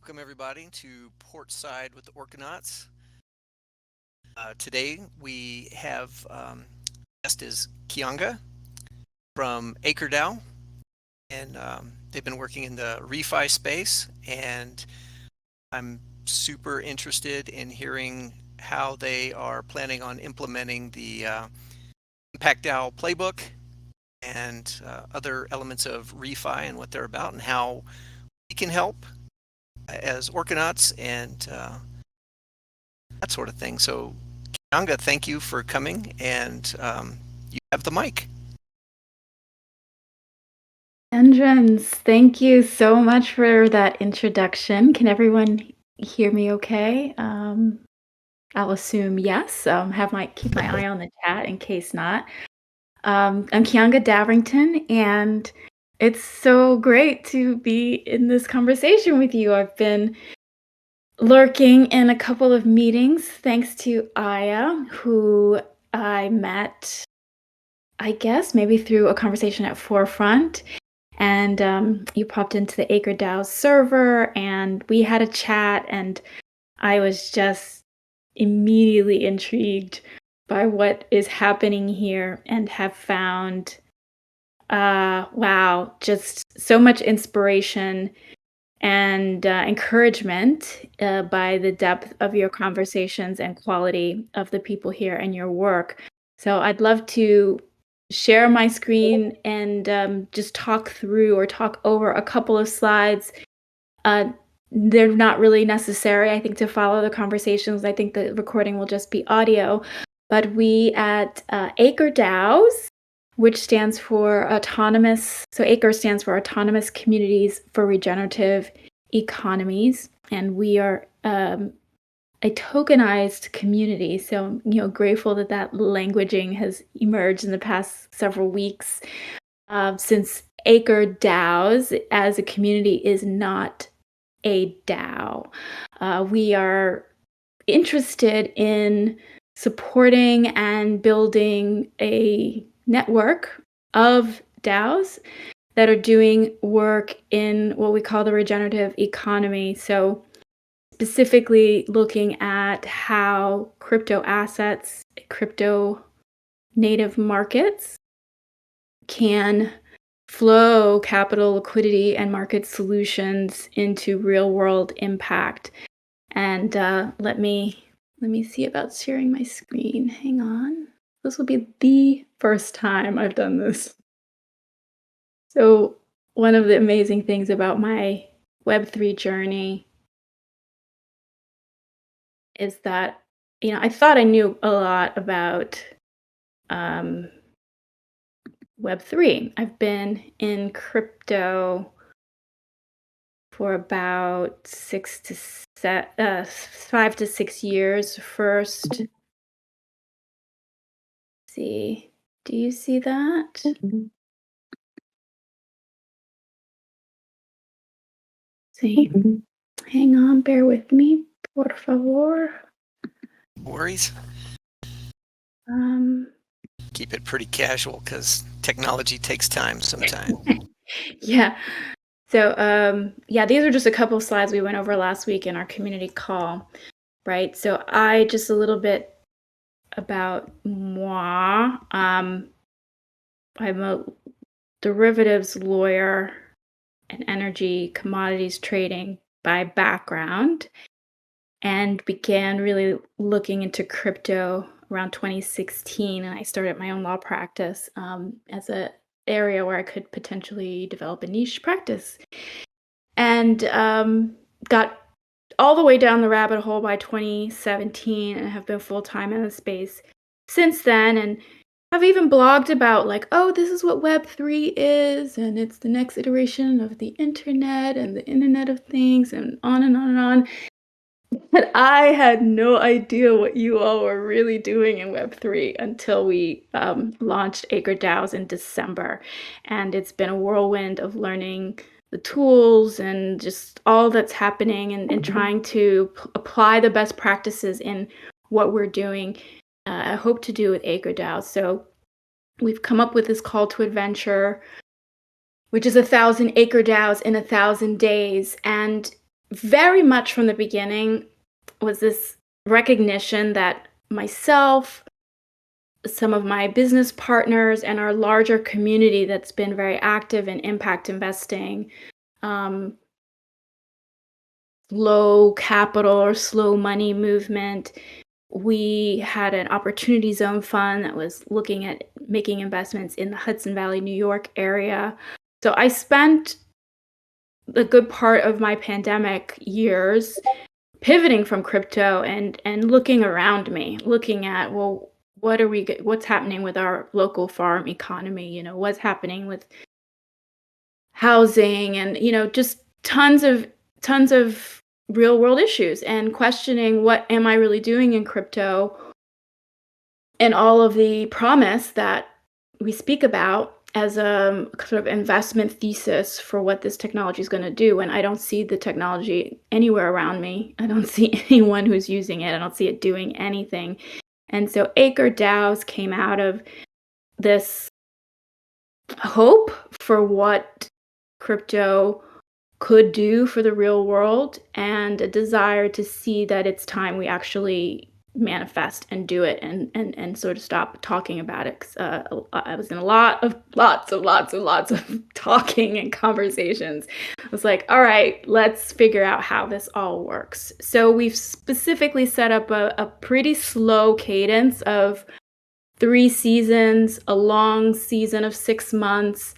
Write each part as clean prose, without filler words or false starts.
Welcome everybody to Portside with the Orcanauts. Today we have guest is Kianga from ACRE DAO, and they've been working in the refi space, and I'm super interested in hearing how they are planning on implementing the Impact DAO playbook and other elements of refi and what they're about and how we can help as Orcanauts and that sort of thing. So, Kianga, thank you for coming, and you have the mic. Entrance, thank you so much for that introduction. Can everyone hear me okay? I'll assume yes. Keep my eye on the chat in case not. I'm Kianga Davrington, and it's so great to be in this conversation with you. I've been lurking in a couple of meetings thanks to Aya, who I met, I guess, maybe through a conversation at Forefront. And you popped into the ACRE DAOs server, and we had a chat, and I was just immediately intrigued by what is happening here and have found, wow, just so much inspiration and encouragement by the depth of your conversations and quality of the people here and your work. So I'd love to share my screen and just talk through or talk over a couple of slides. They're not really necessary, I think, to follow the conversations. I think the recording will just be audio. But we at ACRE DAOs, which stands for Autonomous, so ACRE stands for Autonomous Communities for Regenerative Economies, and we are a tokenized community. So, grateful that that languaging has emerged in the past several weeks, since ACRE DAOs as a community is not a DAO. We are interested in supporting and building a network of DAOs that are doing work in what we call the regenerative economy. So specifically looking at how crypto assets, crypto native markets can flow capital, liquidity, and market solutions into real world impact. And let me see about sharing my screen. Hang on. This will be the first time I've done this. So one of the amazing things about my Web3 journey is that, I thought I knew a lot about Web3. I've been in crypto for about 5 to 6 years. First, see, do you see that? See, hang on, bear with me, por favor. No worries. Keep it pretty casual because technology takes time sometimes. Yeah. So, these are just a couple of slides we went over last week in our community call, right? So just a little bit about moi. I'm a derivatives lawyer and energy commodities trading by background, and began really looking into crypto around 2016. And I started my own law practice as an area where I could potentially develop a niche practice. And got all the way down the rabbit hole by 2017 and have been full-time in the space since then. And I've even blogged about this is what Web3 is, and it's the next iteration of the internet and the Internet of Things, and on and on and on. But I had no idea what you all were really doing in Web3 until we launched ACRE DAOs in December. And it's been a whirlwind of learning the tools and just all that's happening and trying to apply the best practices in what we're doing. I hope to do with ACRE DAOs. So we've come up with this call to adventure, which is 1,000 ACRE DAOs in 1,000 days. And very much from the beginning was this recognition that myself, some of my business partners, and our larger community that's been very active in impact investing, um, low capital or slow money movement. We had an opportunity zone fund that was looking at making investments in the Hudson Valley, New York area. So I spent a good part of my pandemic years pivoting from crypto and looking around me, looking at, well, what's happening with our local farm economy, what's happening with housing, and just tons of real world issues, and questioning, what am I really doing in crypto, and all of the promise that we speak about as a sort of investment thesis for what this technology is going to do. And I don't see the technology anywhere around me. I don't see anyone who's using it. I don't see it doing anything. And so ACRE DAOs came out of this hope for what crypto could do for the real world, and a desire to see that it's time we actually manifest and do it, and sort of stop talking about it. 'Cause, I was in lots of talking and conversations. I was like, all right, let's figure out how this all works. So we've specifically set up a pretty slow cadence of 3 seasons, a long season of 6 months,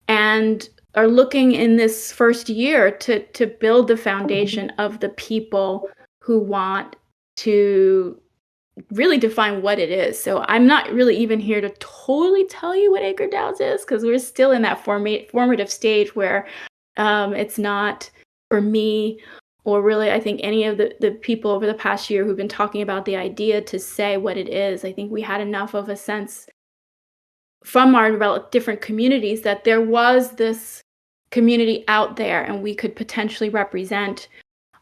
and are looking in this first year to build the foundation of the people who want to really define what it is. So I'm not really even here to totally tell you what ACRE DAOs is, because we're still in that formative stage where it's not for me, or really I think any of the people over the past year who've been talking about the idea, to say what it is. I think we had enough of a sense from our different communities that there was this community out there, and we could potentially represent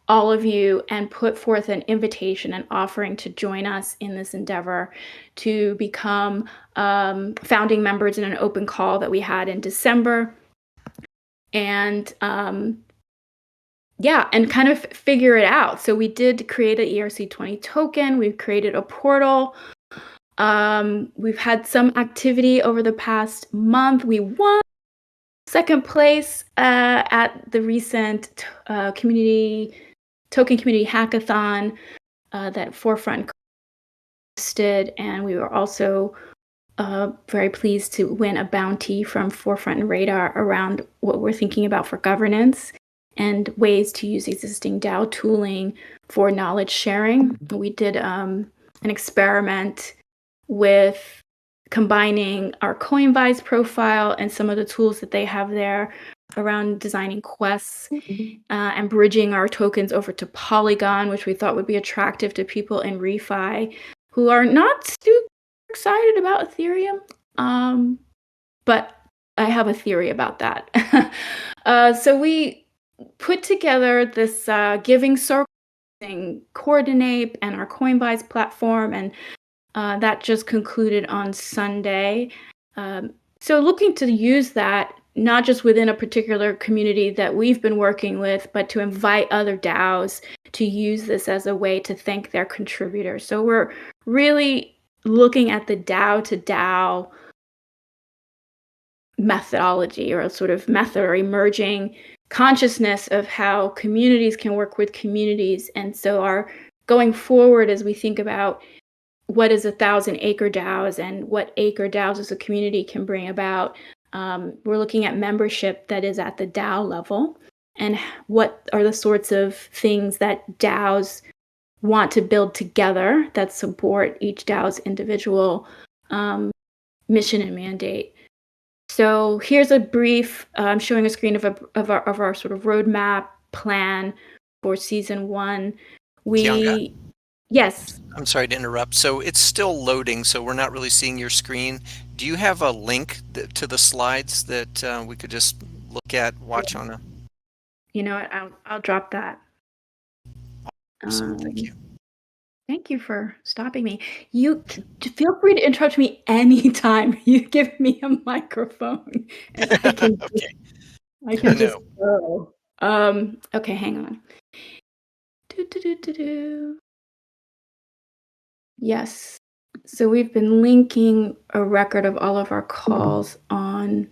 all of you and put forth an invitation and offering to join us in this endeavor, to become founding members in an open call that we had in December. And yeah, and kind of figure it out. So we did create an ERC20 token. We've created a portal. We've had some activity over the past month. We won second place at the recent token community hackathon that Forefront hosted, and we were also very pleased to win a bounty from Forefront and Radar around what we're thinking about for governance and ways to use existing DAO tooling for knowledge sharing. We did an experiment with combining our Coinvise profile and some of the tools that they have there around designing quests, and bridging our tokens over to Polygon, which we thought would be attractive to people in refi who are not super excited about Ethereum. But I have a theory about that. So we put together this giving circle using Coordinate and our Coinvise platform, and that just concluded on Sunday. So looking to use that, not just within a particular community that we've been working with, but to invite other DAOs to use this as a way to thank their contributors. So we're really looking at the DAO to DAO methodology, or a sort of method, or emerging consciousness of how communities can work with communities. And so our going forward, as we think about what is 1,000 ACRE DAOs and what ACRE DAOs as a community can bring about, we're looking at membership that is at the DAO level, and what are the sorts of things that DAOs want to build together that support each DAO's individual mission and mandate. So here's a brief, I'm showing a screen of our sort of roadmap plan for season 1. Kianga? Yes. I'm sorry to interrupt. So it's still loading, so we're not really seeing your screen. Do you have a link to the slides that we could just look at, watch on a... You know what? I'll drop that. Awesome. Thank you. Thank you for stopping me. You feel free to interrupt me anytime you give me a microphone, and I can Okay. I can just No. go. Okay, hang on. Do-do-do-do-do. Yes. So we've been linking a record of all of our calls on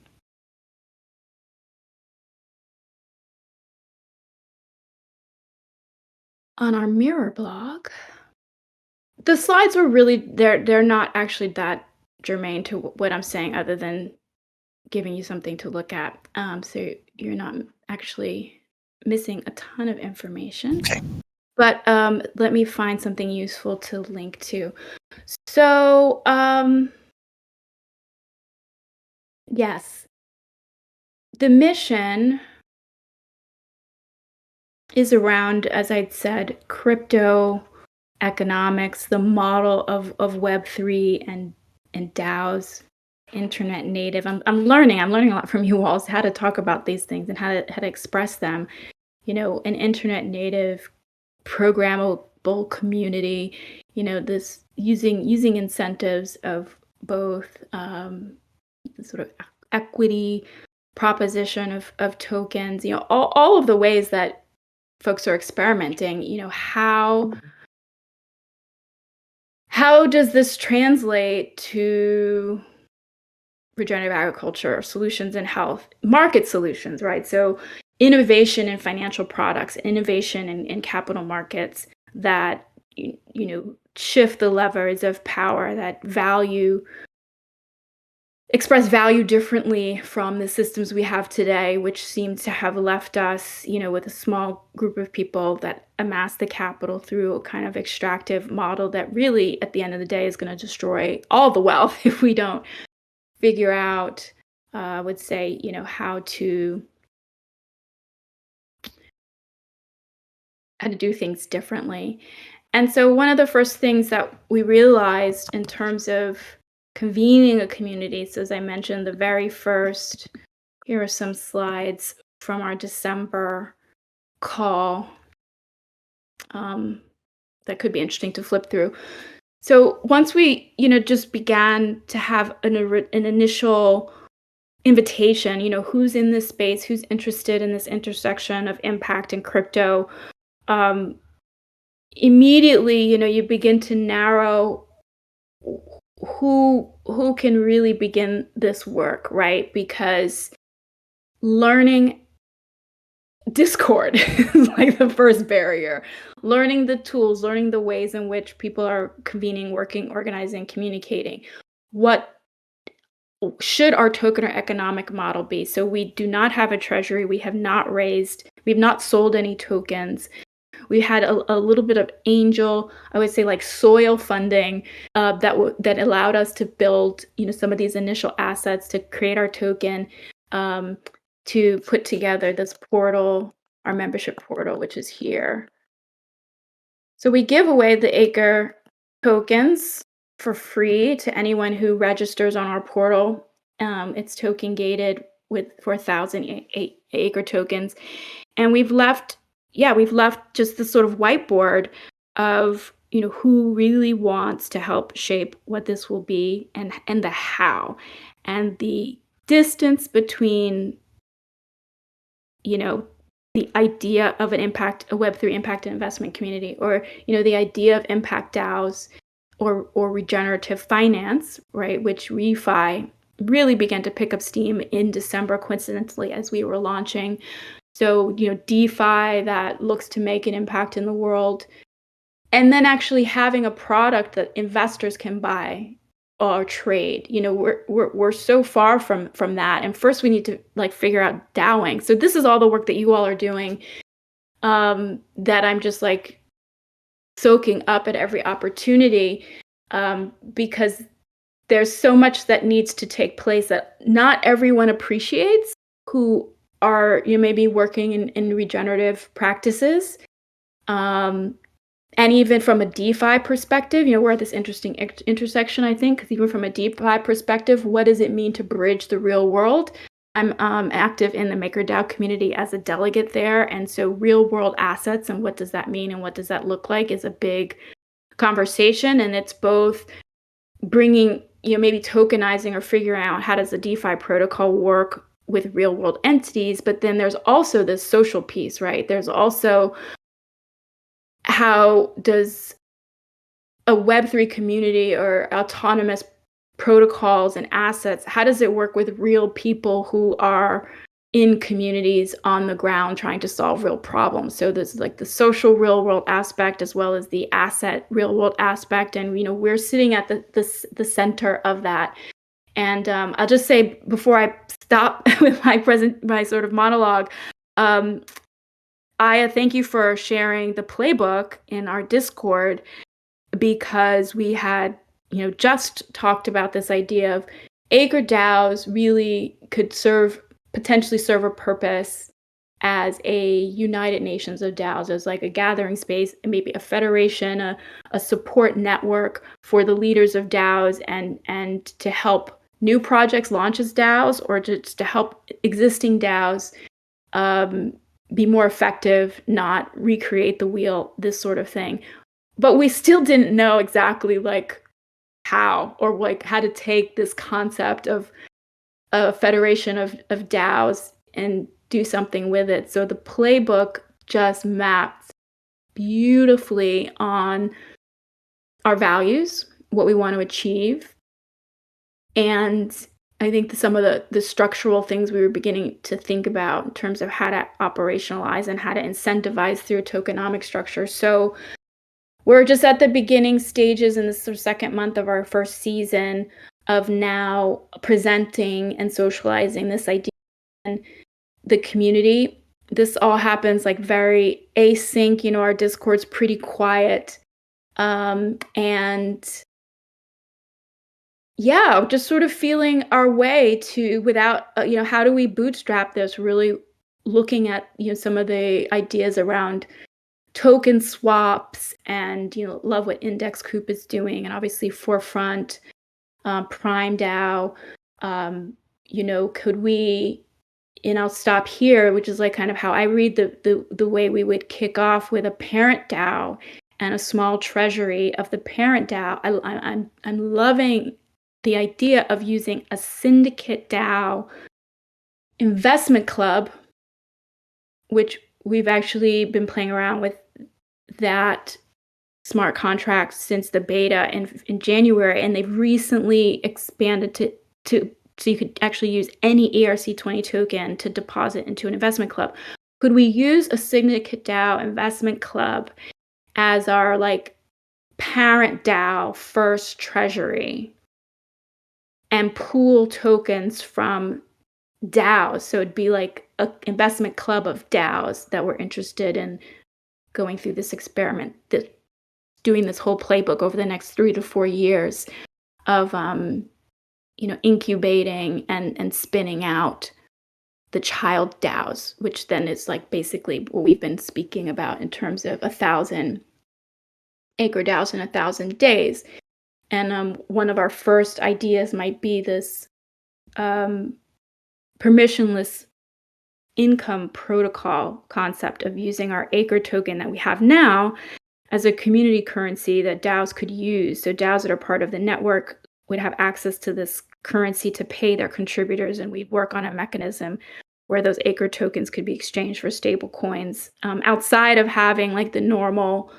our Mirror blog. The slides were really they're not actually that germane to what I'm saying other than giving you something to look at. So you're not actually missing a ton of information. Okay. But let me find something useful to link to. So yes, the mission is around, as I'd said, crypto economics, the model of Web3 and DAOs, internet native. I'm learning a lot from you all, how to talk about these things and how to express them. An internet native programmable community, this using incentives of both the sort of equity proposition of tokens, all of the ways that folks are experimenting, how does this translate to regenerative agriculture solutions in health, market solutions, right? So innovation in financial products, innovation in capital markets that shift the levers of power, that express value differently from the systems we have today, which seem to have left us, with a small group of people that amass the capital through a kind of extractive model that really, at the end of the day, is going to destroy all the wealth if we don't figure out, I would say, how to do things differently. And so one of the first things that we realized in terms of convening a community, so as I mentioned, the very first, here are some slides from our December call that could be interesting to flip through. So once we, just began to have an initial invitation, who's in this space, who's interested in this intersection of impact and crypto, immediately, you begin to narrow who can really begin this work, right? Because learning Discord is like the first barrier. Learning the tools, learning the ways in which people are convening, working, organizing, communicating. What should our token or economic model be? So we do not have a treasury. We have not sold any tokens. We had a little bit of angel, I would say, like soil funding that allowed us to build, some of these initial assets to create our token, to put together this portal, our membership portal, which is here. So we give away the ACRE tokens for free to anyone who registers on our portal. It's token gated with 4,000 ACRE tokens, and we've left just this sort of whiteboard of who really wants to help shape what this will be and the how, and the distance between the idea of a Web3 impact and investment community, or the idea of impact DAOs or regenerative finance, right, which refi really began to pick up steam in December, coincidentally, as we were launching. So, DeFi that looks to make an impact in the world, and then actually having a product that investors can buy or trade. We're so far from that. And first we need to figure out DAOing. So this is all the work that you all are doing, that I'm just soaking up at every opportunity, because there's so much that needs to take place that not everyone appreciates, who are maybe working in regenerative practices, and even from a DeFi perspective, we're at this interesting intersection, I think, because even from a DeFi perspective, what does it mean to bridge the real world? I'm active in the MakerDAO community as a delegate there, and so real world assets and what does that mean and what does that look like is a big conversation, and it's both bringing, maybe tokenizing or figuring out how does the DeFi protocol work with real world entities, but then there's also this social piece, right? There's also how does a Web3 community or autonomous protocols and assets, how does it work with real people who are in communities on the ground trying to solve real problems? So there's like the social real world aspect as well as the asset real world aspect, and we're sitting at the center of that. And I'll just say before I stop with my sort of monologue, I thank you for sharing the playbook in our Discord, because we had just talked about this idea of ACRE DAOs really could potentially serve a purpose as a United Nations of DAOs, as like a gathering space, and maybe a federation, a support network for the leaders of DAOs, and to help new projects launch as DAOs, or just to help existing DAOs be more effective, not recreate the wheel, this sort of thing. But we still didn't know exactly like how, or like how to take this concept of a federation of DAOs and do something with it. So the playbook just maps beautifully on our values, what we want to achieve. And I think some of the structural things we were beginning to think about in terms of how to operationalize and how to incentivize through a tokenomic structure. So we're just at the beginning stages in this sort of second month of our first season of now presenting and socializing this idea in the community. This all happens like very async. Our Discord's pretty quiet. And yeah, just sort of feeling our way to, without, how do we bootstrap this, really looking at, some of the ideas around token swaps, and love what Index Coop is doing, and obviously Forefront, Prime DAO. Could we, and I'll stop here, which is like kind of how I read the way we would kick off with a parent DAO and a small treasury of the parent DAO. I'm loving the idea of using a syndicate DAO investment club, which we've actually been playing around with that smart contract since the beta in January, and they've recently expanded to so you could actually use any ERC20 token to deposit into an investment club. Could we use a syndicate DAO investment club as our like parent DAO first treasury and pool tokens from DAOs? So it'd be like an investment club of DAOs that were interested in going through this experiment, doing this whole playbook over the next 3 to 4 years of incubating and spinning out the child DAOs, which then is like basically what we've been speaking about in terms of 1,000 ACRE DAOs in 1,000 days. And one of our first ideas might be this permissionless income protocol concept of using our ACRE token that we have now as a community currency that DAOs could use. So DAOs that are part of the network would have access to this currency to pay their contributors, and we'd work on a mechanism where those ACRE tokens could be exchanged for stable coins, outside of having like the normal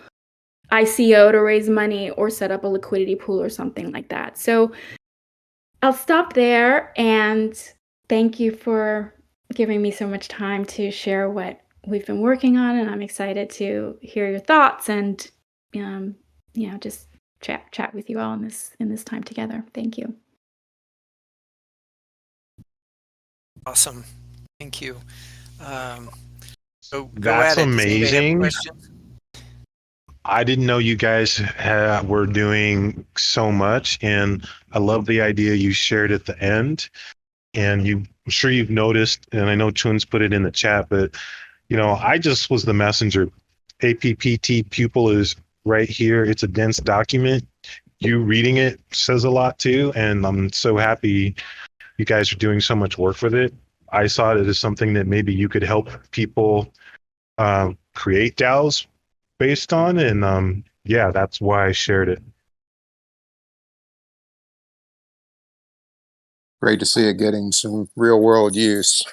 ICO to raise money or set up a liquidity pool or something like that. So I'll stop there, and thank you for giving me so much time to share what we've been working on, and I'm excited to hear your thoughts and just chat with you all in this time together. Thank you. Awesome. Thank you. So go That's at it. Does anybody have amazing. questions? I didn't know you guys were doing so much, and I love the idea you shared at the end. And I'm sure you've noticed, and I know Chun's put it in the chat, but I just was the messenger. APPT pupil is right here. It's a dense document. You reading it says a lot too, and I'm so happy you guys are doing so much work with it. I saw it as something that maybe you could help people create DAOs based on, and yeah, that's why I shared it. Great to see it getting some real world use.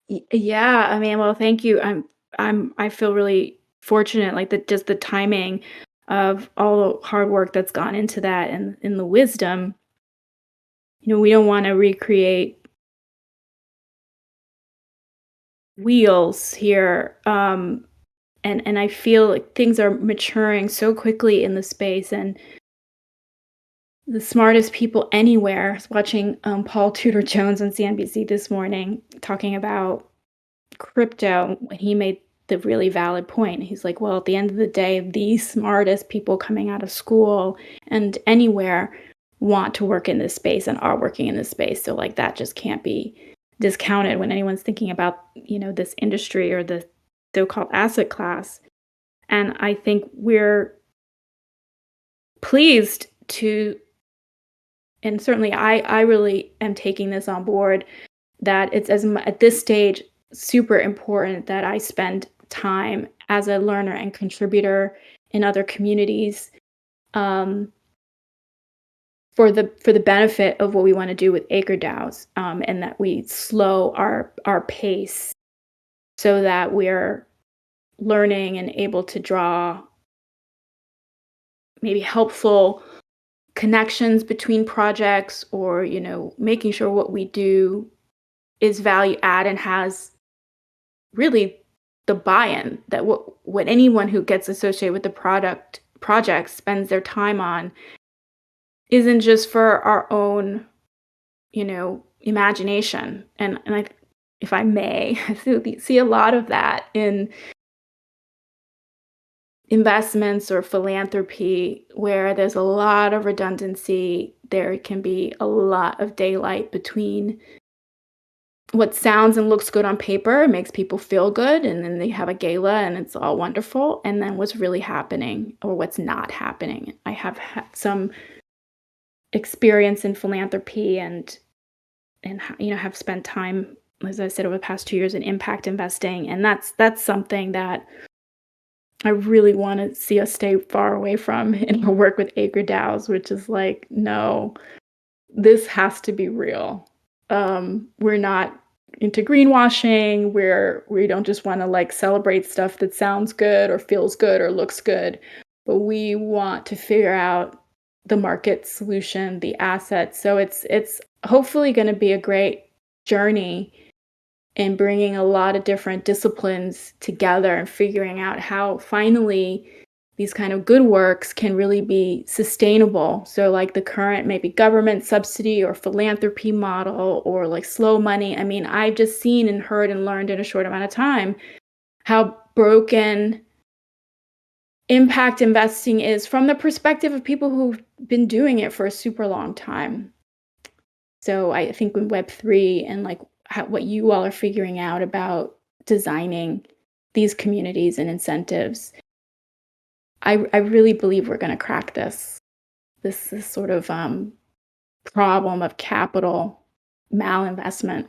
Yeah, I mean, well, thank you. I feel really fortunate, like just the timing of all the hard work that's gone into that and in the wisdom. We don't want to recreate wheels here. And I feel like things are maturing so quickly in the space, and the smartest people anywhere. I was watching Paul Tudor Jones on CNBC this morning talking about crypto, when he made the really valid point. He's like, well, at the end of the day, the smartest people coming out of school and anywhere want to work in this space and are working in this space. So like that just can't be discounted when anyone's thinking about, this industry or the so-called asset class. And I think we're pleased to, and certainly I really am taking this on board, that it's at this stage super important that I spend time as a learner and contributor in other communities, for the benefit of what we want to do with ACRE DAOs, and that we slow our pace so that we're learning and able to draw maybe helpful connections between projects, or making sure what we do is value add and has really the buy-in that what anyone who gets associated with the project spends their time on isn't just for our own imagination. And I, if I may, I see a lot of that in investments or philanthropy, where there's a lot of redundancy. There can be a lot of daylight between what sounds and looks good on paper, makes people feel good, and then they have a gala and it's all wonderful, and then what's really happening or what's not happening. I have had some experience in philanthropy and have spent time, as I said, over the past 2 years in impact investing, and that's something that I really want to see us stay far away from in our work with ACRE DAOs, which is like, no, this has to be real. We're not into greenwashing, where we don't just want to like celebrate stuff that sounds good or feels good or looks good, but we want to figure out the market solution, the assets. So it's hopefully going to be a great journey in bringing a lot of different disciplines together and figuring out how finally these kind of good works can really be sustainable. So like the current maybe government subsidy or philanthropy model, or like slow money. I mean, I've just seen and heard and learned in a short amount of time how broken impact investing is from the perspective of people who've been doing it for a super long time. So I think with Web3 and like what you all are figuring out about designing these communities and incentives, I really believe we're going to crack this sort of problem of capital malinvestment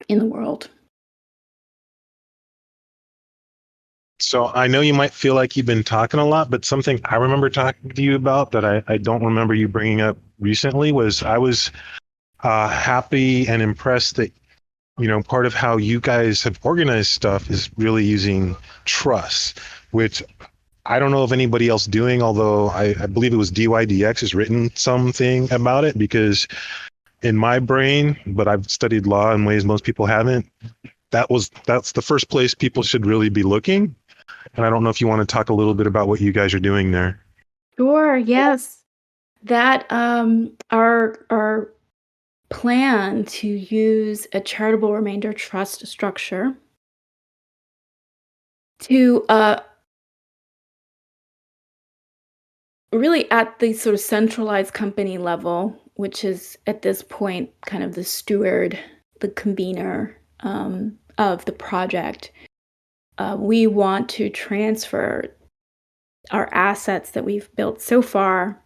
in the world. So I know you might feel like you've been talking a lot, but something I remember talking to you about that I don't remember you bringing up recently was I was happy and impressed that, part of how you guys have organized stuff is really using trust, which I don't know of anybody else doing, although I believe it was DYDX has written something about it, because in my brain, but I've studied law in ways most people haven't, that's the first place people should really be looking. And I don't know if you want to talk a little bit about what you guys are doing there. Sure, yes. That our plan to use a charitable remainder trust structure to really at the sort of centralized company level, which is at this point kind of the steward, the convener of the project. We want to transfer our assets that we've built so far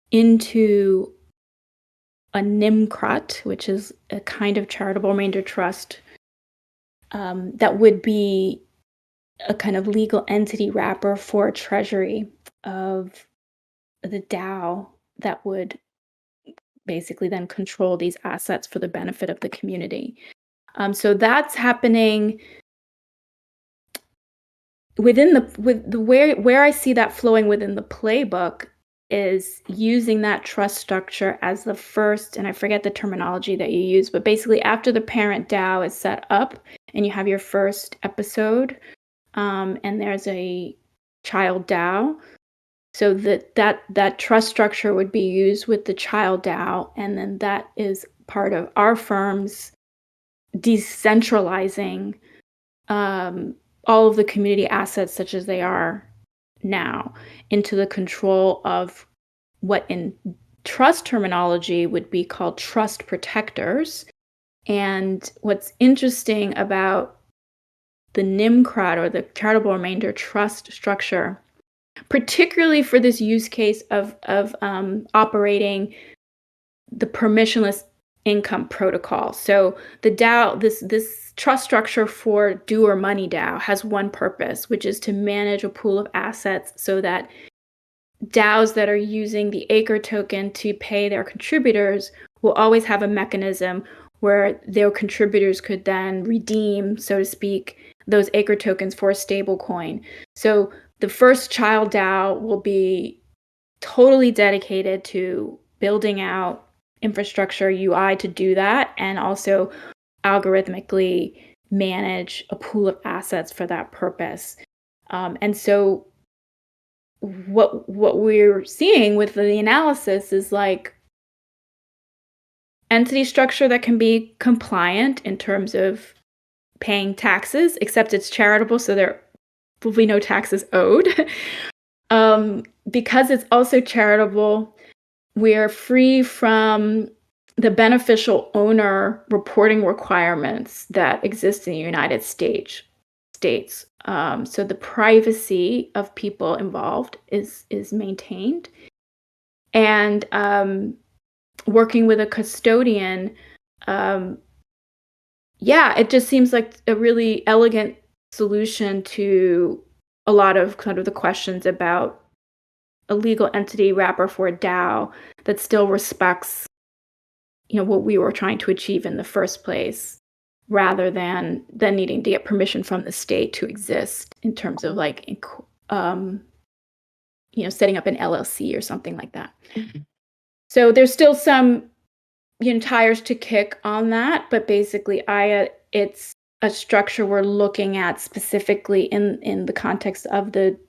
into a NIMCRUT, which is a kind of charitable remainder trust that would be a kind of legal entity wrapper for a treasury of the DAO that would basically then control these assets for the benefit of the community. So that's happening where I see that flowing within the playbook is using that trust structure as the first, and I forget the terminology that you use, but basically after the parent DAO is set up and you have your first episode, and there's a child DAO, so that trust structure would be used with the child DAO, and then that is part of our firm's decentralizing all of the community assets, such as they are now, into the control of what in trust terminology would be called trust protectors. And what's interesting about the NIMCRAD, or the charitable remainder trust structure, particularly for this use case of operating the permissionless income protocol. So the DAO, this trust structure for doer money DAO has one purpose, which is to manage a pool of assets so that DAOs that are using the ACRE token to pay their contributors will always have a mechanism where their contributors could then redeem, so to speak, those ACRE tokens for a stable coin. So the first child DAO will be totally dedicated to building out infrastructure UI to do that, and also algorithmically manage a pool of assets for that purpose. And so what we're seeing with the analysis is like entity structure that can be compliant in terms of paying taxes, except it's charitable, so there will be no taxes owed. Because it's also charitable, we're free from the beneficial owner reporting requirements that exist in the United States. So the privacy of people involved is maintained. And working with a custodian, it just seems like a really elegant solution to a lot of kind of the questions about a legal entity wrapper for a DAO that still respects, what we were trying to achieve in the first place, rather than needing to get permission from the state to exist in terms of like, setting up an LLC or something like that. So there's still some, tires to kick on that, but basically, it's a structure we're looking at specifically in the context of the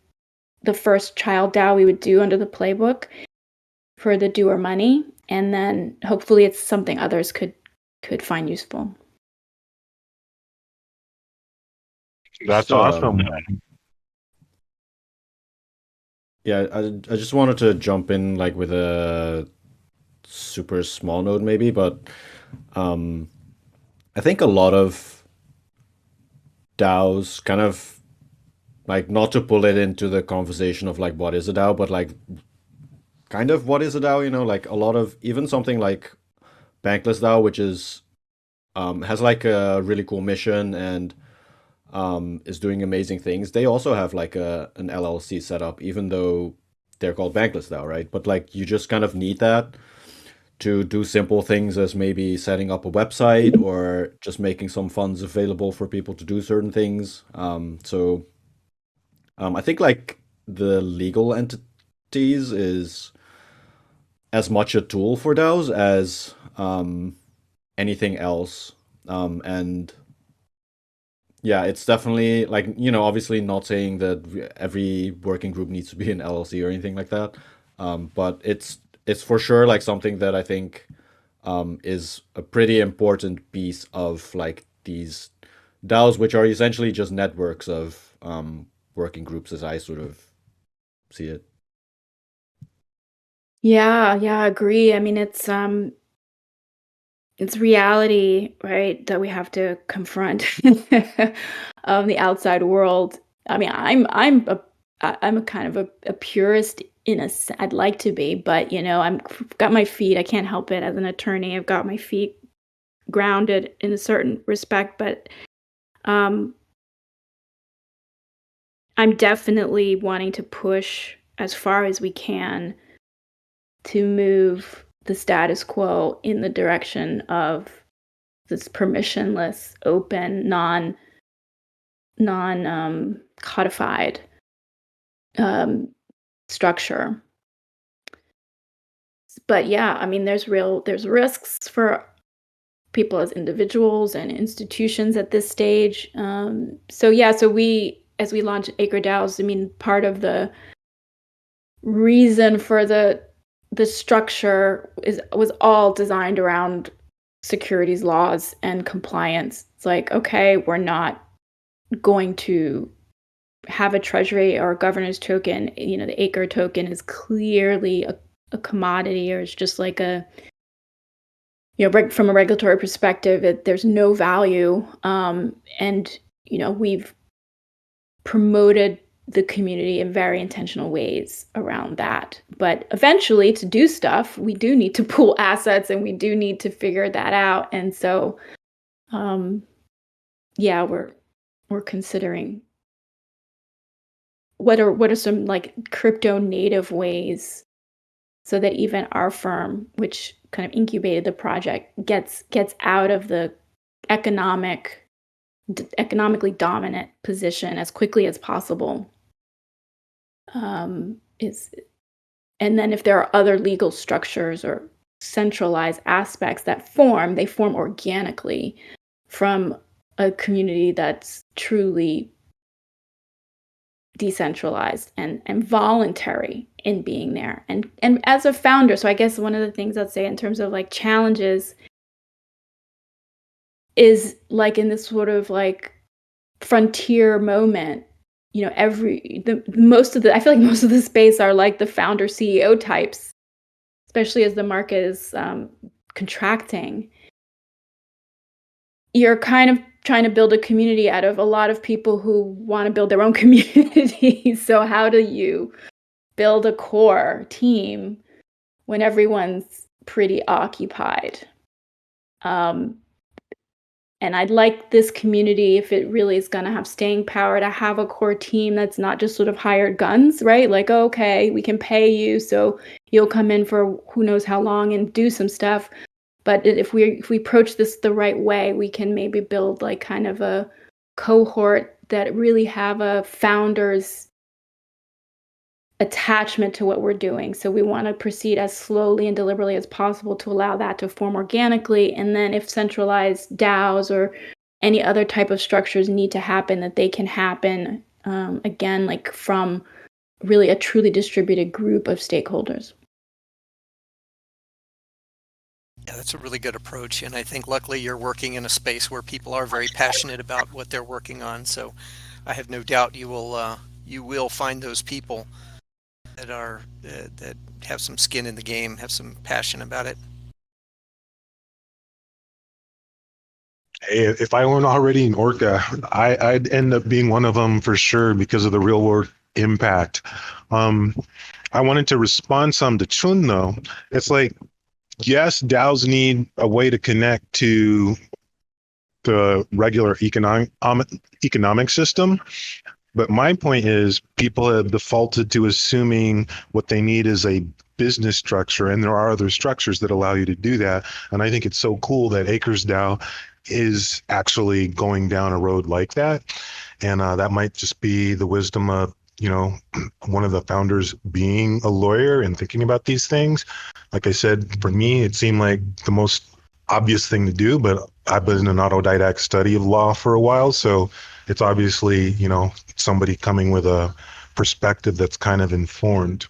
first child DAO we would do under the playbook for the doer money, and then hopefully it's something others could find useful. That's awesome. Yeah, I just wanted to jump in like with a super small note maybe, but I think a lot of DAOs kind of, like, not to pull it into the conversation of like what is a DAO, but like kind of what is a DAO, like a lot of, even something like Bankless DAO, which is has like a really cool mission and is doing amazing things. They also have like an LLC set up, even though they're called Bankless DAO, right? But like you just kind of need that to do simple things as maybe setting up a website or just making some funds available for people to do certain things. I think like the legal entities is as much a tool for DAOs as anything else. And yeah, it's definitely like, obviously not saying that every working group needs to be an LLC or anything like that. But it's for sure like something that I think is a pretty important piece of like these DAOs, which are essentially just networks of working groups, as I sort of see it. Yeah, I agree. I mean, it's reality, right, that we have to confront the outside world. I mean, I'm a kind of a purist I'd like to be, but I've got my feet. I can't help it as an attorney. I've got my feet grounded in a certain respect, but I'm definitely wanting to push as far as we can to move the status quo in the direction of this permissionless, open, non codified structure. But yeah, I mean, there's risks for people as individuals and institutions at this stage. So as we launch ACRE DAOs, I mean, part of the reason for the structure was all designed around securities laws and compliance. It's like, okay, we're not going to have a treasury or a governance token. You know, the ACRE token is clearly a commodity, or it's just like from a regulatory perspective, there's no value. And, we've promoted the community in very intentional ways around that. But eventually, to do stuff, we do need to pool assets, and we do need to figure that out. And so, we're considering what are some like crypto native ways so that even our firm, which kind of incubated the project, gets out of the economically dominant position as quickly as possible. And then if there are other legal structures or centralized aspects that they form organically from a community that's truly decentralized and voluntary in being there. And as a founder, so I guess one of the things I'd say in terms of like challenges is like in this sort of like frontier moment, I feel like most of the space are like the founder CEO types, especially as the market is contracting. You're kind of trying to build a community out of a lot of people who want to build their own community. So how do you build a core team when everyone's pretty occupied? And I'd like this community, if it really is going to have staying power, to have a core team that's not just sort of hired guns, right? Like, okay, we can pay you, so you'll come in for who knows how long and do some stuff. But if we approach this the right way, we can maybe build like kind of a cohort that really have a founder's attachment to what we're doing. So we want to proceed as slowly and deliberately as possible to allow that to form organically. And then if centralized DAOs or any other type of structures need to happen, that they can happen, again, like from really a truly distributed group of stakeholders. Yeah, that's a really good approach. And I think luckily you're working in a space where people are very passionate about what they're working on. So I have no doubt you will find those people that have some skin in the game, have some passion about it. Hey, if I weren't already in Orca, I'd end up being one of them for sure because of the real world impact. I wanted to respond some to Chun though. It's like, yes, DAOs need a way to connect to the regular economic system. But my point is people have defaulted to assuming what they need is a business structure, and there are other structures that allow you to do that. And I think it's so cool that ACRE DAO is actually going down a road like that. And that might just be the wisdom of, one of the founders being a lawyer and thinking about these things. Like I said, for me, it seemed like the most obvious thing to do, but I've been in an autodidact study of law for a while. So it's obviously, somebody coming with a perspective that's kind of informed.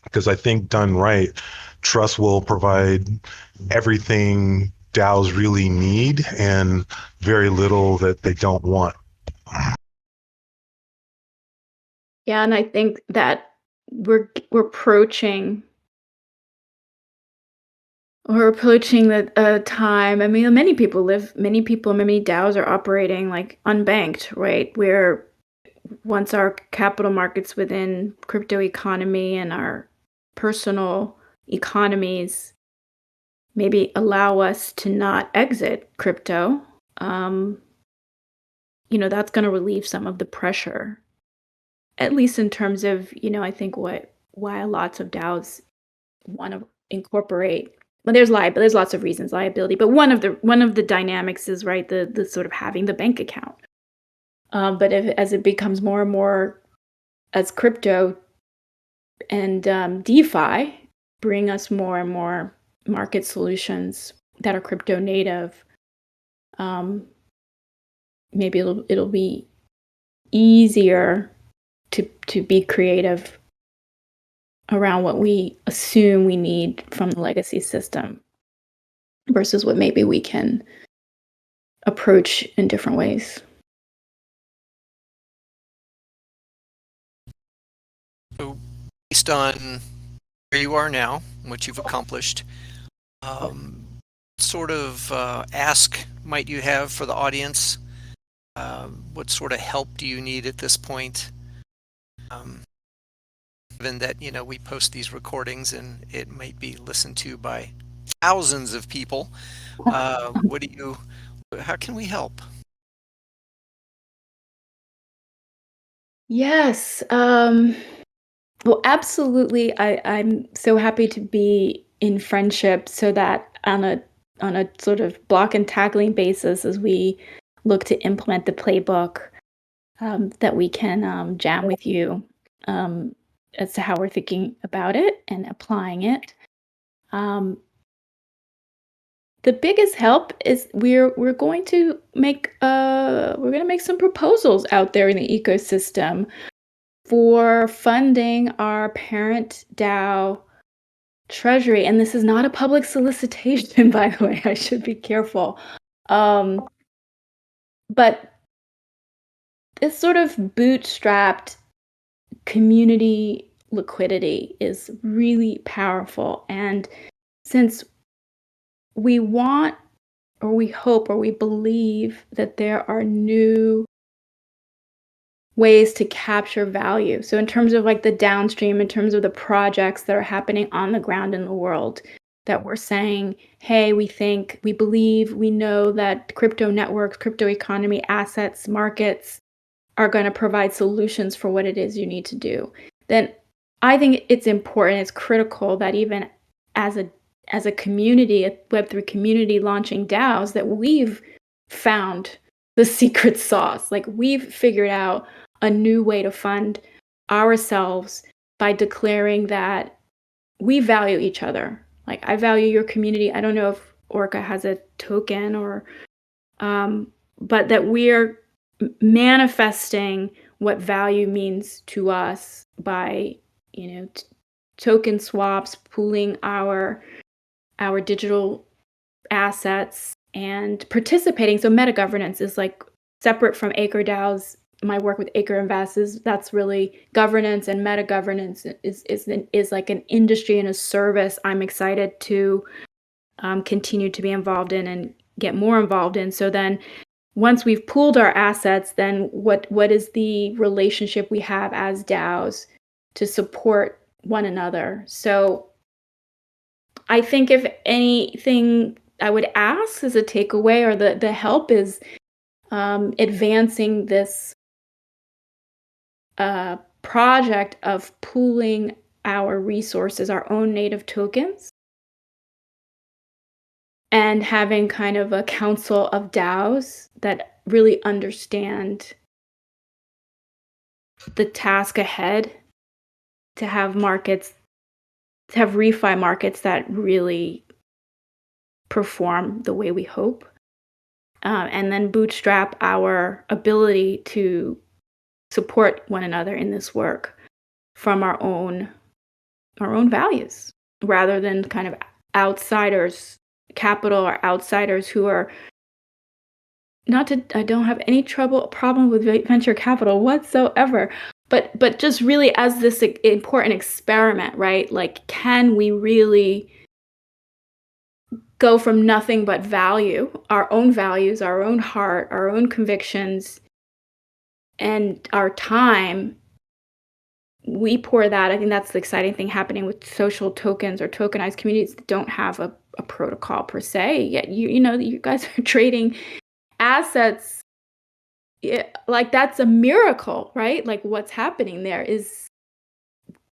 Because I think done right, trust will provide everything DAOs really need and very little that they don't want. Yeah, and I think that we're approaching the time. I mean, many DAOs are operating like unbanked, right? Where once our capital markets within crypto economy and our personal economies maybe allow us to not exit crypto, that's going to relieve some of the pressure, at least in terms of, I think why lots of DAOs want to incorporate. Well, there's lots of reasons, liability, but one of the dynamics is, right, the sort of having the bank account. But as it becomes more and more, as crypto and DeFi bring us more and more market solutions that are crypto native, maybe it'll be easier to be creative around what we assume we need from the legacy system versus what maybe we can approach in different ways. So based on where you are now, what you've accomplished, sort of ask might you have for the audience? What sort of help do you need at this point? Given that, you know, we post these recordings and it might be listened to by thousands of people, how can we help? Yes. Well, absolutely. I'm so happy to be in friendship so that on a sort of block and tackling basis as we look to implement the playbook, that we can jam with you as to how we're thinking about it and applying it. The biggest help is we're going to make some proposals out there in the ecosystem for funding our parent DAO treasury. And this is not a public solicitation, by the way. I should be careful. But this sort of bootstrapped community liquidity is really powerful. And since we want, or we hope, or we believe that there are new ways to capture value. So in terms of like the downstream, in terms of the projects that are happening on the ground in the world, that we're saying, hey, we think, we believe, we know that crypto networks, crypto economy, assets, markets are going to provide solutions for what it is you need to do. Then I think it's important, it's critical that even as a community, a Web3 community launching DAOs, that we've found the secret sauce. Like we've figured out a new way to fund ourselves by declaring that we value each other. Like I value your community. I don't know if Orca has a token or, but that we're manifesting what value means to us by, you know, token swaps, pooling our digital assets and participating. So meta governance is like separate from ACRE DAOs. My work with ACRE Invest that's really governance, and meta governance is like an industry and a service I'm excited to continue to be involved in and get more involved in. So then once we've pooled our assets, then what is the relationship we have as DAOs to support one another? So I think if anything I would ask as a takeaway or the help is advancing this project of pooling our resources, our own native tokens, and having kind of a council of DAOs that really understand the task ahead to have markets, to have refi markets that really perform the way we hope, and then bootstrap our ability to support one another in this work from our own values, rather than kind of outsiders, capital or outsiders who are I don't have any problem with venture capital whatsoever, but just really as this important experiment, right? Like, can we really go from nothing but value, our own values, our own heart, our own convictions, and our time? We pour that. I think that's the exciting thing happening with social tokens or tokenized communities that don't have a protocol per se. Yet you know you guys are trading assets. Like that's a miracle, right? Like what's happening there is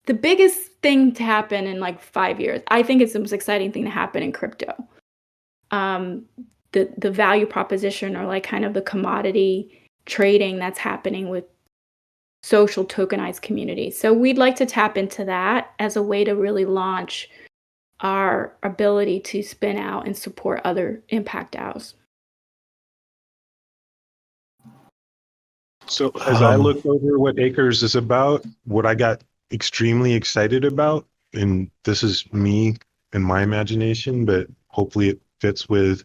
the biggest thing to happen in like 5 years. I think it's the most exciting thing to happen in crypto. The value proposition, or like kind of the commodity trading that's happening with social tokenized communities. So we'd like to tap into that as a way to really launch our ability to spin out and support other impact DAOs. So as I looked over what Acres is about, what I got extremely excited about, and this is me and my imagination, but hopefully it fits with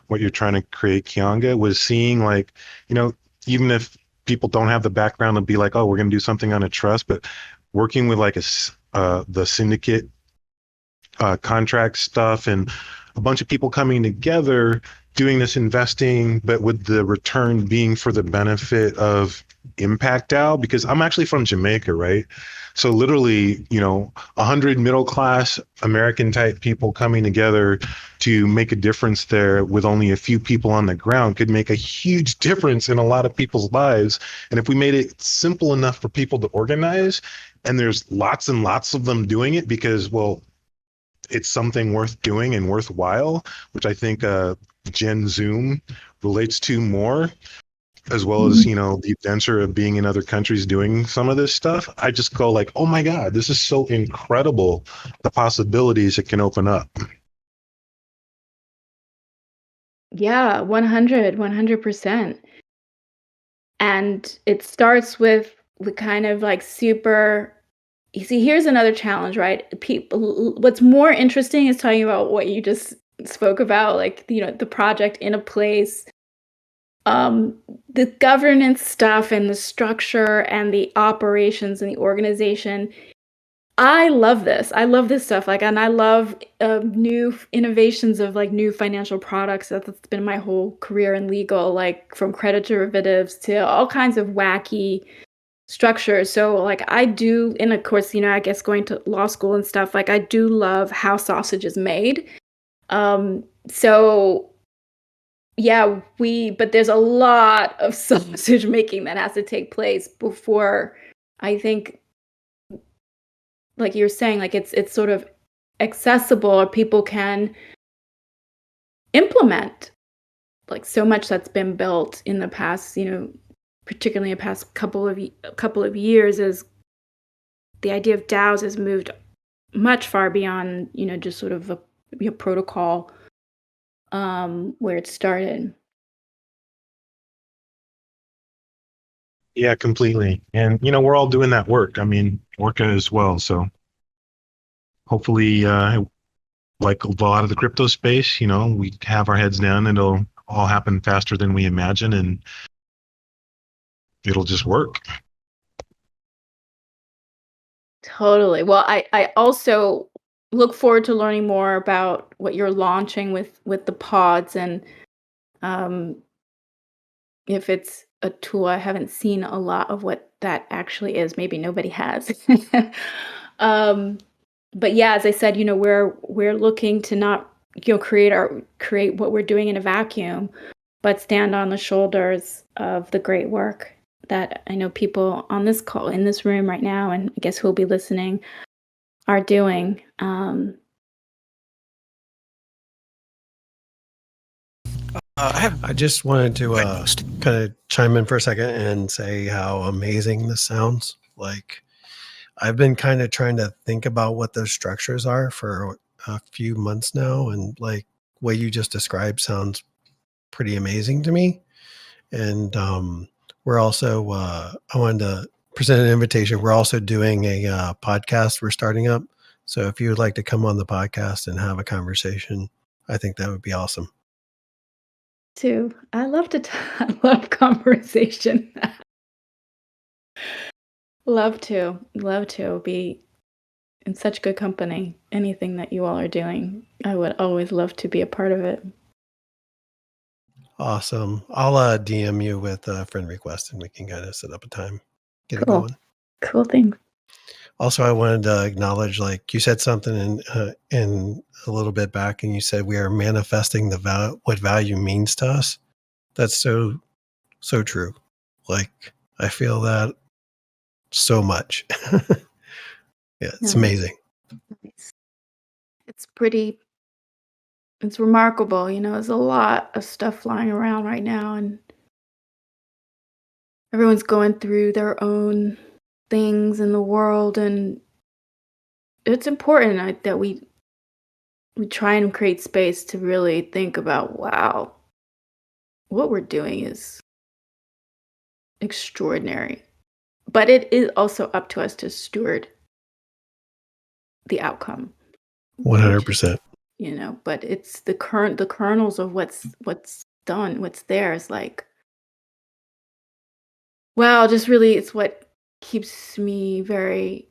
what you're trying to create, Kianga, was seeing like, even if people don't have the background to be like, oh, we're going to do something on a trust, but working with like the syndicate contract stuff and a bunch of people coming together doing this investing, but with the return being for the benefit of Impact DAO, because I'm actually from Jamaica, right? So literally, 100 middle class American type people coming together to make a difference there with only a few people on the ground could make a huge difference in a lot of people's lives. And if we made it simple enough for people to organize, and there's lots and lots of them doing it because, well, it's something worth doing and worthwhile, which I think Gen Zoom relates to more, as well as, the adventure of being in other countries doing some of this stuff. I just go like, oh my God, this is so incredible, the possibilities it can open up. Yeah, 100%. And it starts with the kind of like super. You see, here's another challenge, right? What's more interesting is talking about what you just spoke about, like, the project in a place, the governance stuff and the structure and the operations and the organization. I love this. I love this stuff. Like, and I love new innovations of like new financial products. That's been my whole career in legal, like from credit derivatives to all kinds of wacky structure. So like I do, and of course, I guess going to law school and stuff, like I do love how sausage is made. So yeah, but there's a lot of sausage making that has to take place before I think, like you're saying, like it's sort of accessible or people can implement like so much that's been built in the past, particularly in the past couple of years, as the idea of DAOs has moved much far beyond, just sort of a protocol where it started. Yeah, completely. And, we're all doing that work. I mean, Orca as well. So hopefully, like a lot of the crypto space, we have our heads down and it'll all happen faster than we imagine and it'll just work. Totally. Well, I also look forward to learning more about what you're launching with the pods, and if it's a tool. I haven't seen a lot of what that actually is. Maybe nobody has. But yeah, as I said, we're looking to not create what we're doing in a vacuum, but stand on the shoulders of the great work that I know people on this call, in this room right now, and I guess who will be listening, are doing. I just wanted to kind of chime in for a second and say how amazing this sounds. Like, I've been kind of trying to think about what those structures are for a few months now, and like what you just described sounds pretty amazing to me. And we're also, I wanted to present an invitation. We're also doing a podcast we're starting up. So if you would like to come on the podcast and have a conversation, I think that would be awesome. Too. I love I love conversation. Love to be in such good company. Anything that you all are doing, I would always love to be a part of it. Awesome. I'll DM you with a friend request and we can kind of set up a time, get it Cool. going. Cool thing. Also, I wanted to acknowledge, like you said something in a little bit back, and you said we are manifesting what value means to us. That's so true. Like, I feel that so much. Yeah, it's amazing. It's remarkable. There's a lot of stuff flying around right now, and everyone's going through their own things in the world, and it's important that we try and create space to really think about, wow, what we're doing is extraordinary. But it is also up to us to steward the outcome. 100%. But it's the kernels of what's done, what's there is like, wow, just really it's what keeps me very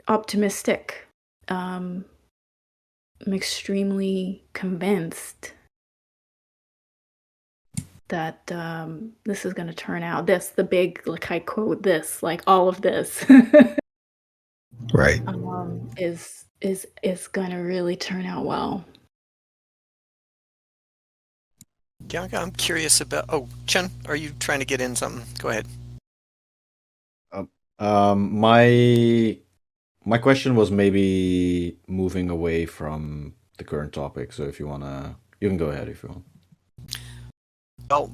optimistic. I'm extremely convinced that this is going to turn out the big, like I quote this, like all of this Right. is going to really turn out well. Kianga, I'm curious about. Oh, Chen, are you trying to get in something? Go ahead. My question was maybe moving away from the current topic. So if you wanna, you can go ahead if you want. Well,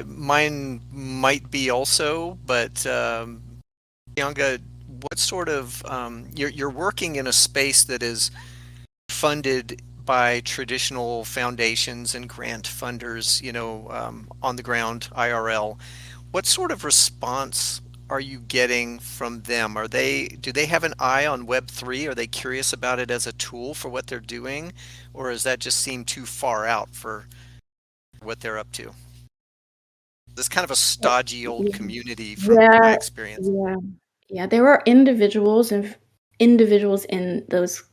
mine might be also, but Kianga, what sort of you're working in a space that is funded by traditional foundations and grant funders, on the ground IRL. What sort of response are you getting from them? Do they have an eye on Web3? Are they curious about it as a tool for what they're doing? Or does that just seem too far out for what they're up to? It's kind of a stodgy old community from my experience. Yeah. There are individuals in those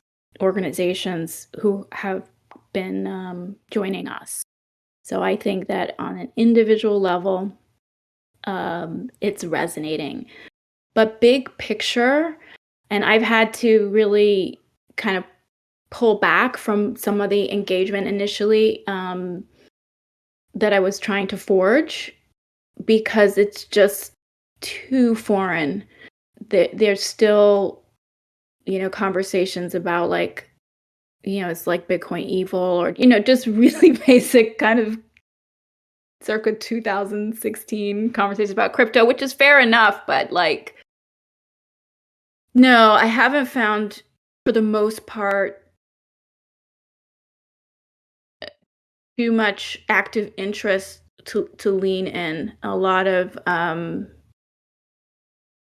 organizations who have been joining us. So I think that on an individual level, it's resonating. But big picture, and I've had to really kind of pull back from some of the engagement initially that I was trying to forge because it's just too foreign. There's still, conversations about like, it's like Bitcoin evil or, just really basic kind of circa 2016 conversations about crypto, which is fair enough, but like, no, I haven't found for the most part too much active interest to lean in. A lot of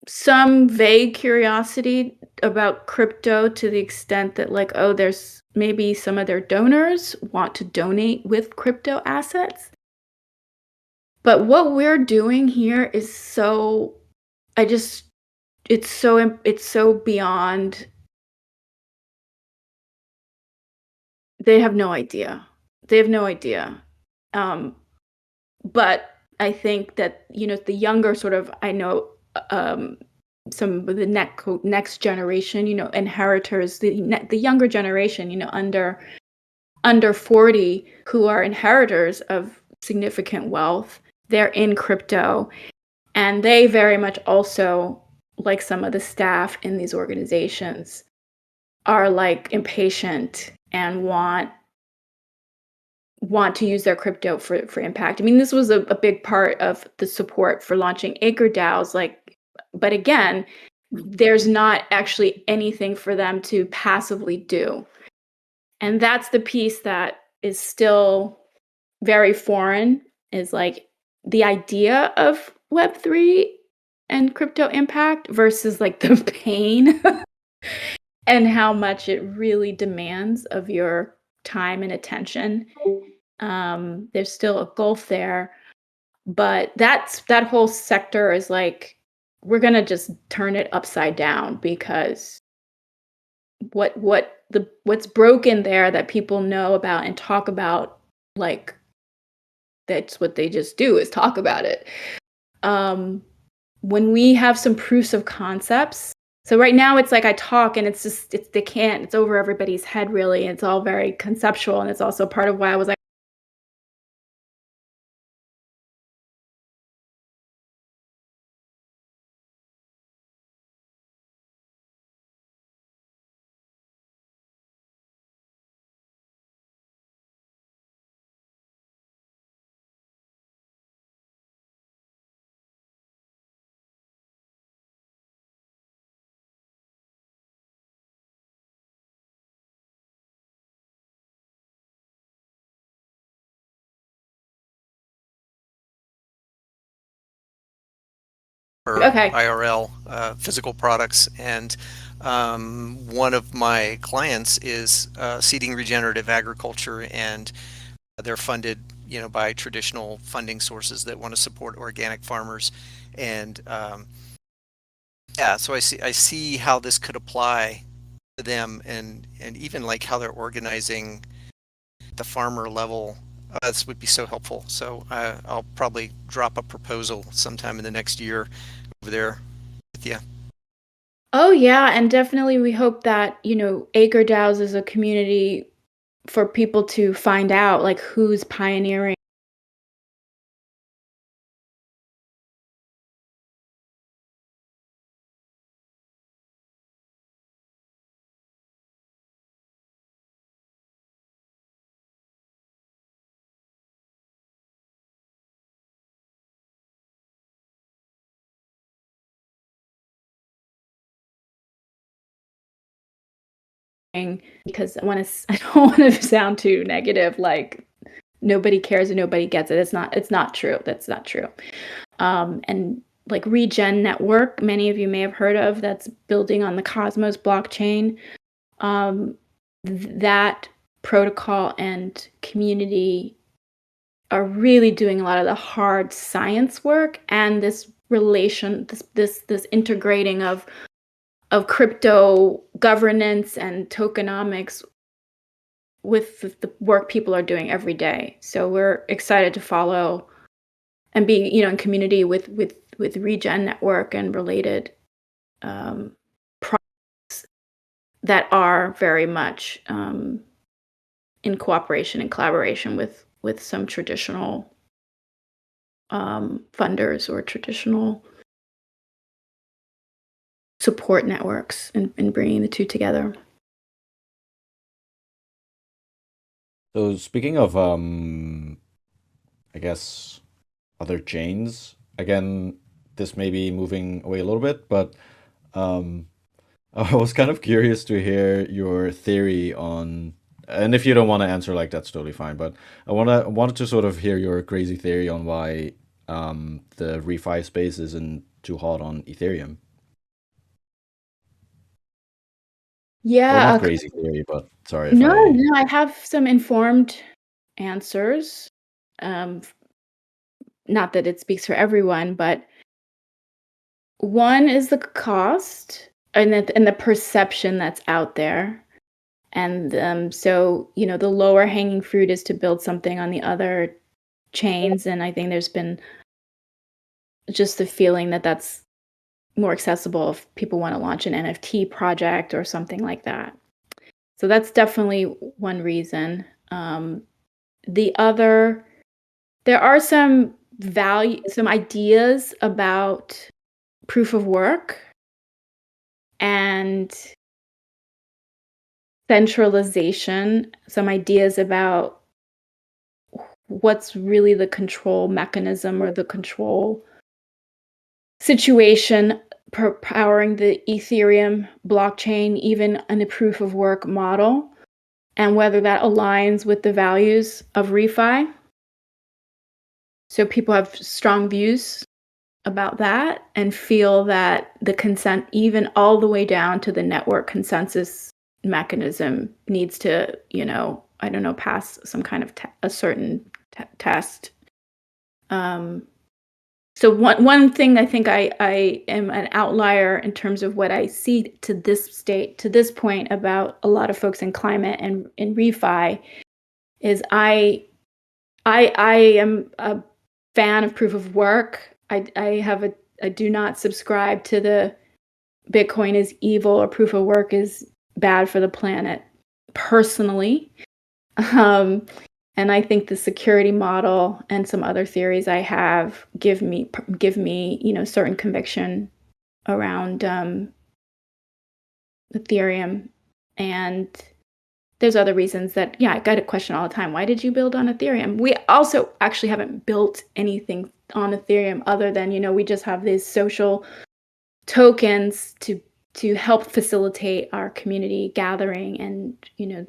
some vague curiosity about crypto to the extent that like, oh, there's maybe some of their donors want to donate with crypto assets. But what we're doing here is so it's so beyond. They have no idea. But I think that, the younger sort of, I know some of the next generation, inheritors, the younger generation, under 40 who are inheritors of significant wealth, they're in crypto. And they very much also, like some of the staff in these organizations, are like impatient and want to use their crypto for impact. I mean, this was a big part of the support for launching ACRE DAOs. But again, there's not actually anything for them to passively do. And that's the piece that is still very foreign, is like the idea of Web3 and crypto impact versus like the pain and how much it really demands of your time and attention. There's still a gulf there, but that whole sector is like, we're gonna just turn it upside down because what's broken there that people know about and talk about, like that's what they just do is talk about it. When we have some proofs of concepts, so right now it's like I talk and it's over everybody's head really, and it's all very conceptual, and it's also part of why I was like, or Okay. IRL physical products. And one of my clients is Seeding Regenerative Agriculture, and they're funded, by traditional funding sources that want to support organic farmers. And yeah, so I see how this could apply to them, and even like how they're organizing the farmer level. This would be so helpful. So I'll probably drop a proposal sometime in the next year over there with you. Oh yeah, and definitely we hope that, ACRE DAOs is a community for people to find out like who's pioneering. Because I don't want to sound too negative, like nobody cares and nobody gets it. It's not true. That's not true. And like Regen Network, many of you may have heard of, that's building on the Cosmos blockchain. That protocol and community are really doing a lot of the hard science work, and this integrating of crypto governance and tokenomics with the work people are doing every day. So we're excited to follow and be, in community with Regen Network and related projects that are very much in cooperation and collaboration with some traditional funders or traditional support networks, and bringing the two together. So speaking of, I guess, other chains, again, this may be moving away a little bit, but I was kind of curious to hear your theory on, and if you don't want to answer, like, that's totally fine, but I wanted to sort of hear your crazy theory on why the refi space isn't too hot on Ethereum. Or Yeah. not crazy theory, but sorry if No, I have some informed answers. Not that it speaks for everyone, but one is the cost and the perception that's out there. And so, the lower hanging fruit is to build something on the other chains. And I think there's been just the feeling that that's more accessible if people want to launch an NFT project or something like that. So that's definitely one reason. The other, there are some ideas about proof of work and centralization, some ideas about what's really the control mechanism or the control situation powering the Ethereum blockchain, even in a proof of work model, and whether that aligns with the values of refi. So people have strong views about that and feel that the consent, even all the way down to the network consensus mechanism, needs to, pass some kind of a certain test. So one thing, I think I am an outlier in terms of what I see to this point about a lot of folks in climate and in refi is I am a fan of proof of work. I do not subscribe to the Bitcoin is evil or proof of work is bad for the planet personally. And I think the security model and some other theories I have give me, certain conviction around Ethereum. And there's other reasons that, I got a question all the time. Why did you build on Ethereum? We also actually haven't built anything on Ethereum other than, we just have these social tokens to help facilitate our community gathering and,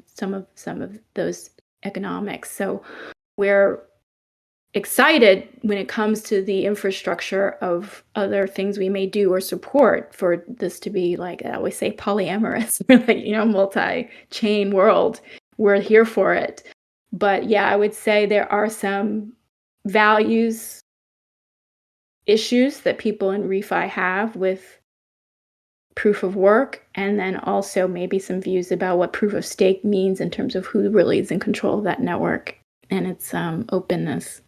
some of those economics. So we're excited when it comes to the infrastructure of other things we may do or support for this to be, like I always say, polyamorous, or like, multi-chain world. We're here for it. But yeah, I would say there are some values issues that people in refi have with proof of work, and then also maybe some views about what proof of stake means in terms of who really is in control of that network and its openness.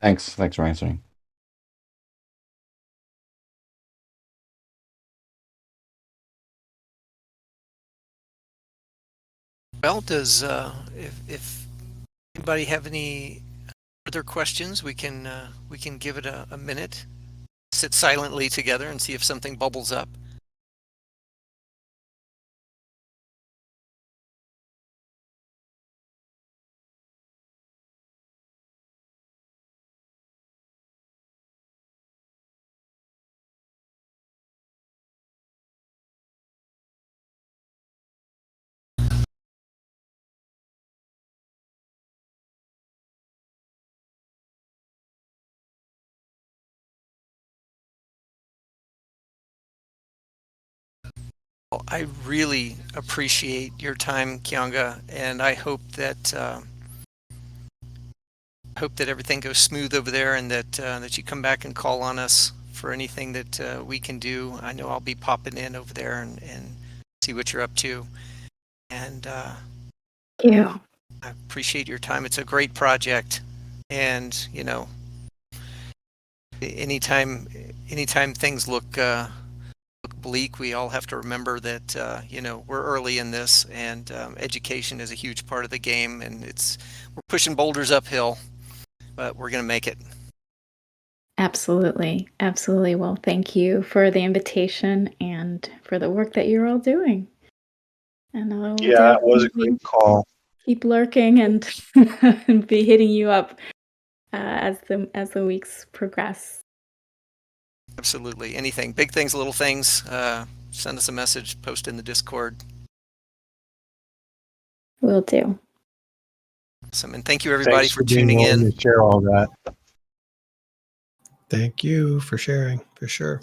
Thanks for answering. Well, does if anybody have any further questions, we can give it a minute, sit silently together, and see if something bubbles up. Well, I really appreciate your time, Kianga, and I hope that everything goes smooth over there, and that you come back and call on us for anything that we can do. I know I'll be popping in over there and see what you're up to. And Thank you. I appreciate your time. It's a great project, and anytime things look bleak, we all have to remember that we're early in this, and education is a huge part of the game, and we're pushing boulders uphill, but we're going to make it. Absolutely. Well, thank you for the invitation and for the work that you're all doing. And I'll Yeah, it was a great call. keep lurking and and be hitting you up as the weeks progress. Absolutely. Anything, big things, little things, send us a message, post in the Discord. Will do. Awesome. And thank you everybody Thanks for being tuning willing in. to share all that. Thank you for sharing, for sure.